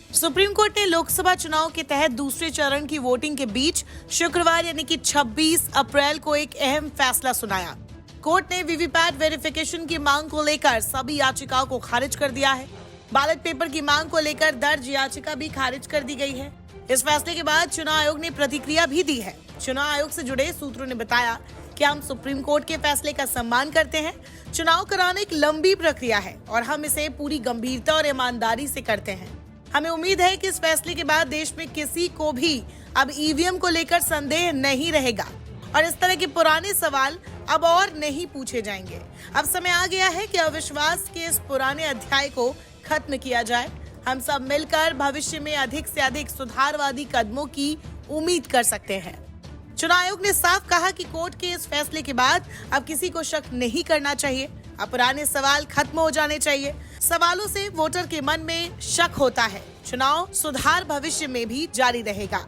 Supreme court ने लोकसभा चुनाव के तहत दूसरे चरण की वोटिंग के बीच शुक्रवार यानी कि 26 अप्रैल को एक अहम फैसला सुनाया। कोर्ट ने वीवीपैट वेरिफिकेशन की मांग को लेकर सभी याचिकाओं को खारिज कर दिया है। बैलेट पेपर की मांग को लेकर दर्ज याचिका भी खारिज कर दी गई है। इस फैसले के बाद चुनाव आयोग ने प्रतिक्रिया भी दी है। चुनाव आयोग से जुड़े सूत्रों ने बताया कि हम सुप्रीम कोर्ट के फैसले का सम्मान करते हैं। चुनाव कराना एक लंबी प्रक्रिया है और हम इसे पूरी गंभीरता और ईमानदारी से करते हैं। हमें उम्मीद है कि इस फैसले के बाद देश में किसी को भी अब ईवीएम को लेकर संदेह नहीं रहेगा और इस तरह के पुराने सवाल अब और नहीं पूछे जाएंगे। अब समय आ गया है कि अविश्वास के इस पुराने अध्याय को खत्म किया जाए। हम सब मिलकर भविष्य में अधिक से अधिक सुधारवादी कदमों की उम्मीद कर सकते हैं। चुनाव आयोग ने साफ कहा कि कोर्ट के इस फैसले के बाद अब किसी को शक नहीं करना चाहिए। अब पुराने सवाल खत्म हो जाने चाहिए। सवालों से वोटर के मन में शक होता है। चुनाव सुधार भविष्य में भी जारी रहेगा।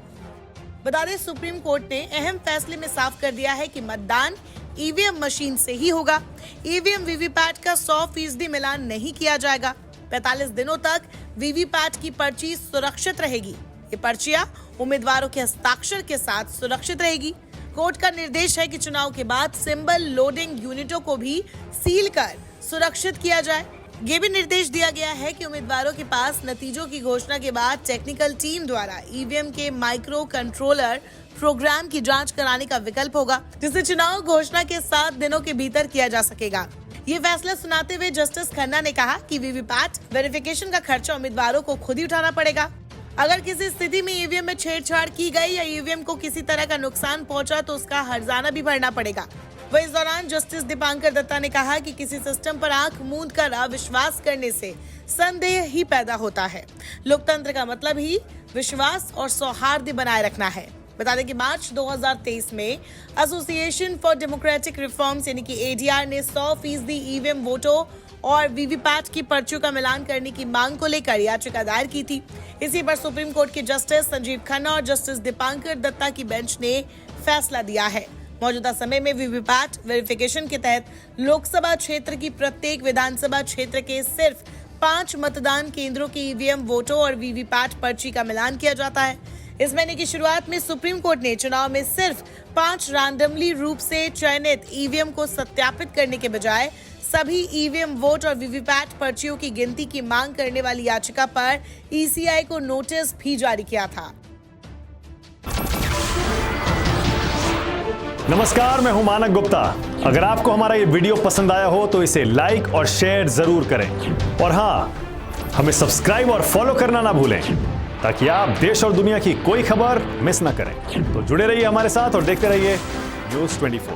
बता दें, सुप्रीम कोर्ट ने अहम फैसले में साफ कर दिया है कि मतदान ईवीएम मशीन से ही होगा। ईवीएम वीवीपैट का 100% मिलान नहीं किया जाएगा। 45 दिनों तक वीवीपैट की पर्ची सुरक्षित रहेगी। ये पर्चियां उम्मीदवारों के हस्ताक्षर के साथ सुरक्षित रहेगी। कोर्ट का निर्देश है कि चुनाव के बाद सिंबल लोडिंग यूनिटों को भी सील कर सुरक्षित किया जाए। ये भी निर्देश दिया गया है कि उम्मीदवारों के पास नतीजों की घोषणा के बाद टेक्निकल टीम द्वारा ईवीएम के माइक्रो कंट्रोलर प्रोग्राम की जांच कराने का विकल्प होगा, जिसे चुनाव घोषणा के 7 दिनों के भीतर किया जा सकेगा। ये फैसला सुनाते हुए जस्टिस खन्ना ने कहा कि वीवीपैट वेरिफिकेशन का खर्चा उम्मीदवारों को खुद ही उठाना पड़ेगा। अगर किसी स्थिति में ईवीएम में छेड़छाड़ की गई या ईवीएम को किसी तरह का नुकसान पहुंचा तो उसका हर्जाना भी भरना पड़ेगा। वहीं इस दौरान जस्टिस दीपांकर दत्ता ने कहा कि किसी सिस्टम पर आंख मूंद कर अविश्वास करने से संदेह ही पैदा होता है। लोकतंत्र का मतलब ही विश्वास और सौहार्द बनाए रखना है। बता दें कि मार्च 2023 में एसोसिएशन फॉर डेमोक्रेटिक रिफॉर्म्स यानी कि एडीआर ने 100% ईवीएम वोटों और वीवीपैट की पर्चियों का मिलान करने की मांग को लेकर याचिका दायर की थी। इसी पर सुप्रीम कोर्ट के जस्टिस संजीव खन्ना और जस्टिस दीपांकर दत्ता की बेंच ने फैसला दिया है। मौजूदा समय में वीवीपैट वेरिफिकेशन के तहत लोकसभा क्षेत्र की प्रत्येक विधानसभा क्षेत्र के सिर्फ 5 मतदान केंद्रों के ईवीएम वोटों और वीवीपैट पर्ची का मिलान किया जाता है। इस महीने की शुरुआत में सुप्रीम कोर्ट ने चुनाव में सिर्फ 5 रैंडमली रूप से चयनित ईवीएम को सत्यापित करने के बजाय सभी ईवीएम वोट और वीवीपैट पर्चियों की गिनती की मांग करने वाली याचिका पर ईसीआई को नोटिस भी जारी किया था। नमस्कार, मैं हूं मानक गुप्ता। अगर आपको हमारा ये वीडियो पसंद आया हो तो इसे लाइक और शेयर जरूर करें और हाँ, हमें सब्सक्राइब और फॉलो करना ना भूलें ताकि आप देश और दुनिया की कोई खबर मिस ना करें। तो जुड़े रहिए हमारे साथ और देखते रहिए न्यूज़ 24।